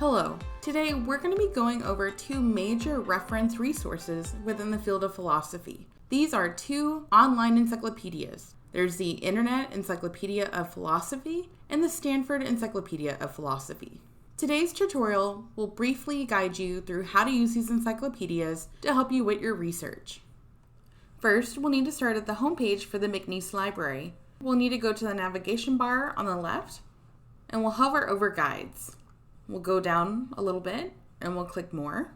Hello, today we're going to be going over two major reference resources within the field of philosophy. These are two online encyclopedias. There's the Internet Encyclopedia of Philosophy and the Stanford Encyclopedia of Philosophy. Today's tutorial will briefly guide you through how to use these encyclopedias to help you with your research. First, we'll need to start at the homepage for the McNeese Library. We'll need to go to the navigation bar on the left, and we'll hover over Guides. We'll go down a little bit, and we'll click More.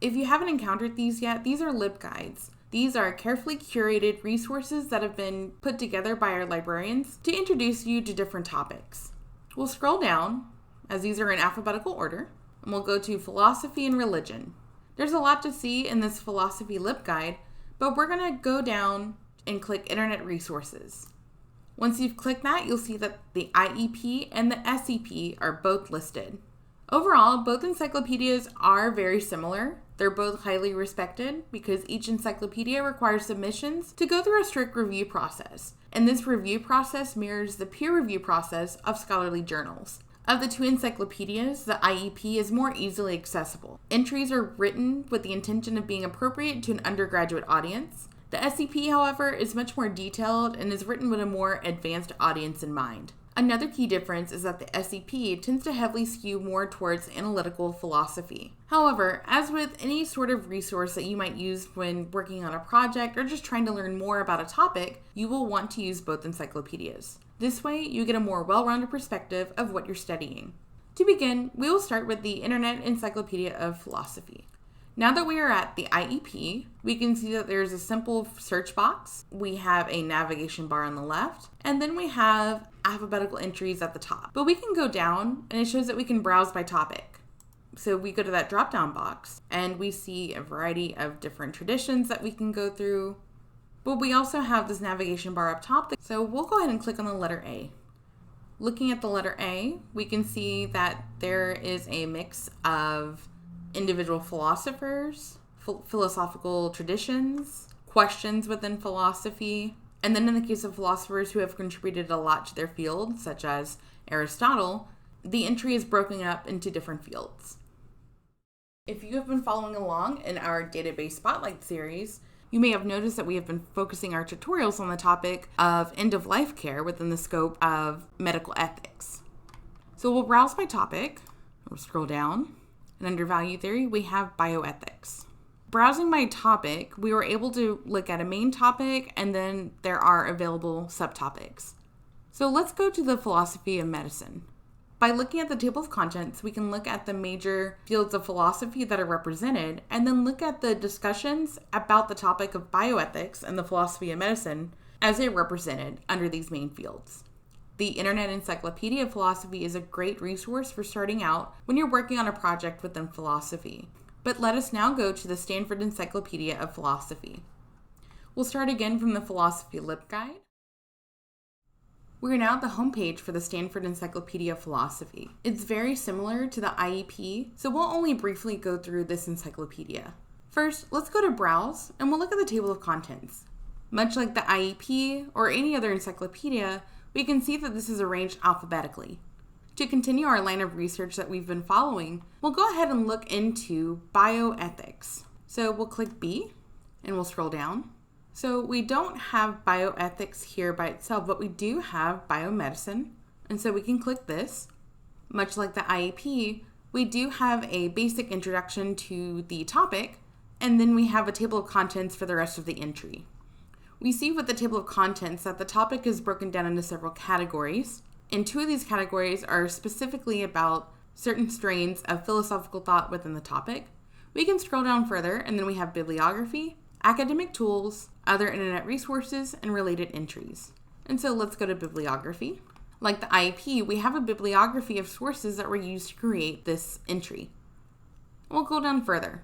If you haven't encountered these yet, these are LibGuides. These are carefully curated resources that have been put together by our librarians to introduce you to different topics. We'll scroll down, as these are in alphabetical order, and we'll go to Philosophy and Religion. There's a lot to see in this Philosophy LibGuide, but we're going to go down and click Internet Resources. Once you've clicked that, you'll see that the IEP and the SEP are both listed. Overall, both encyclopedias are very similar. They're both highly respected because each encyclopedia requires submissions to go through a strict review process, and this review process mirrors the peer review process of scholarly journals. Of the two encyclopedias, the IEP is more easily accessible. Entries are written with the intention of being appropriate to an undergraduate audience. The SEP, however, is much more detailed and is written with a more advanced audience in mind. Another key difference is that the SEP tends to heavily skew more towards analytical philosophy. However, as with any sort of resource that you might use when working on a project or just trying to learn more about a topic, you will want to use both encyclopedias. This way, you get a more well-rounded perspective of what you're studying. To begin, we will start with the Internet Encyclopedia of Philosophy. Now that we are at the IEP, we can see that there's a simple search box. We have a navigation bar on the left, and then we have alphabetical entries at the top. But we can go down, and it shows that we can browse by topic. So we go to that drop-down box, and we see a variety of different traditions that we can go through. But we also have this navigation bar up top. So we'll go ahead and click on the letter A. Looking at the letter A, we can see that there is a mix of individual philosophers, philosophical traditions, questions within philosophy, and then in the case of philosophers who have contributed a lot to their field, such as Aristotle, the entry is broken up into different fields. If you have been following along in our Database Spotlight series, you may have noticed that we have been focusing our tutorials on the topic of end-of-life care within the scope of medical ethics. So we'll browse by topic, we'll scroll down, and under value theory, we have bioethics. Browsing by topic, we were able to look at a main topic, and then there are available subtopics. So let's go to the philosophy of medicine. By looking at the table of contents, we can look at the major fields of philosophy that are represented, and then look at the discussions about the topic of bioethics and the philosophy of medicine as they're represented under these main fields. The Internet Encyclopedia of Philosophy is a great resource for starting out when you're working on a project within philosophy. But let us now go to the Stanford Encyclopedia of Philosophy. We'll start again from the Philosophy LibGuide. We're now at the homepage for the Stanford Encyclopedia of Philosophy. It's very similar to the IEP, so we'll only briefly go through this encyclopedia. First, let's go to Browse, and we'll look at the table of contents. Much like the IEP or any other encyclopedia, we can see that this is arranged alphabetically. To continue our line of research that we've been following, we'll go ahead and look into bioethics. So we'll click B, and we'll scroll down. So we don't have bioethics here by itself, but we do have biomedicine, and so we can click this. Much like the IEP, we do have a basic introduction to the topic, and then we have a table of contents for the rest of the entry. We see with the table of contents that the topic is broken down into several categories, and two of these categories are specifically about certain strains of philosophical thought within the topic. We can scroll down further, and then we have bibliography, academic tools, other internet resources, and related entries. And so let's go to bibliography. Like the IEP, we have a bibliography of sources that were used to create this entry. We'll go down further.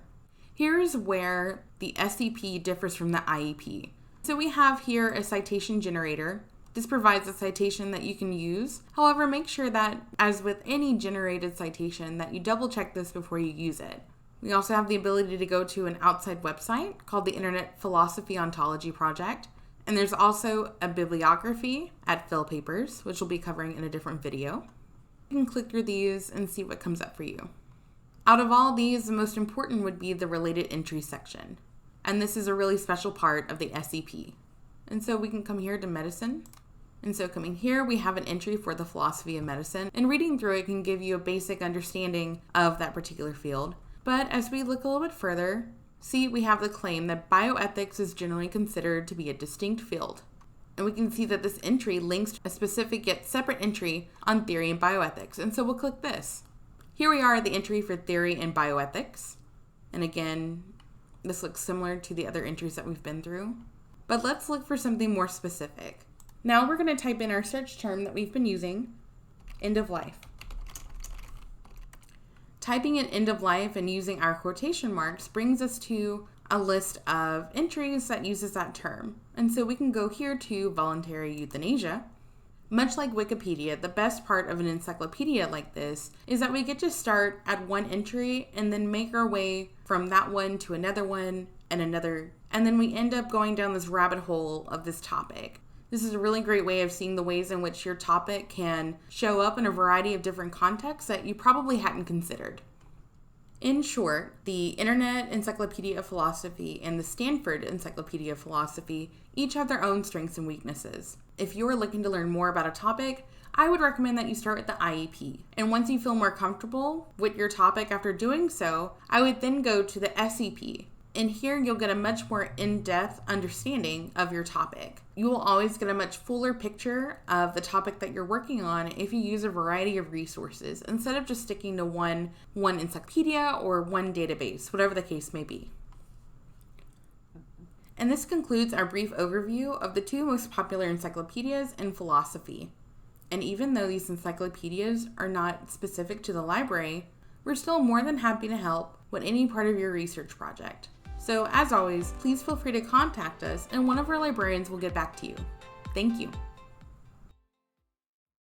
Here's where the SEP differs from the IEP. So we have here a citation generator. This provides a citation that you can use. However, make sure that, as with any generated citation, that you double check this before you use it. We also have the ability to go to an outside website called the Internet Philosophy Ontology Project. And there's also a bibliography at PhilPapers, which we'll be covering in a different video. You can click through these and see what comes up for you. Out of all these, the most important would be the related entries section. And this is a really special part of the SEP. And so we can come here to medicine. And so coming here, we have an entry for the philosophy of medicine. And reading through it can give you a basic understanding of that particular field. But as we look a little bit further, see, we have the claim that bioethics is generally considered to be a distinct field. And we can see that this entry links to a specific yet separate entry on theory and bioethics. And so we'll click this. Here we are at the entry for theory and bioethics. And again, this looks similar to the other entries that we've been through. But let's look for something more specific. Now we're going to type in our search term that we've been using, end of life. Typing in end of life and using our quotation marks brings us to a list of entries that uses that term. And so we can go here to voluntary euthanasia. Much like Wikipedia, the best part of an encyclopedia like this is that we get to start at one entry and then make our way from that one to another one and another, and then we end up going down this rabbit hole of this topic. This is a really great way of seeing the ways in which your topic can show up in a variety of different contexts that you probably hadn't considered. In short, the Internet Encyclopedia of Philosophy and the Stanford Encyclopedia of Philosophy each have their own strengths and weaknesses. If you're looking to learn more about a topic, I would recommend that you start with the IEP. And once you feel more comfortable with your topic after doing so, I would then go to the SEP. And here you'll get a much more in-depth understanding of your topic. You will always get a much fuller picture of the topic that you're working on if you use a variety of resources instead of just sticking to one encyclopedia or one database, whatever the case may be. And this concludes our brief overview of the two most popular encyclopedias in philosophy. And even though these encyclopedias are not specific to the library, we're still more than happy to help with any part of your research project. So as always, please feel free to contact us and one of our librarians will get back to you. Thank you.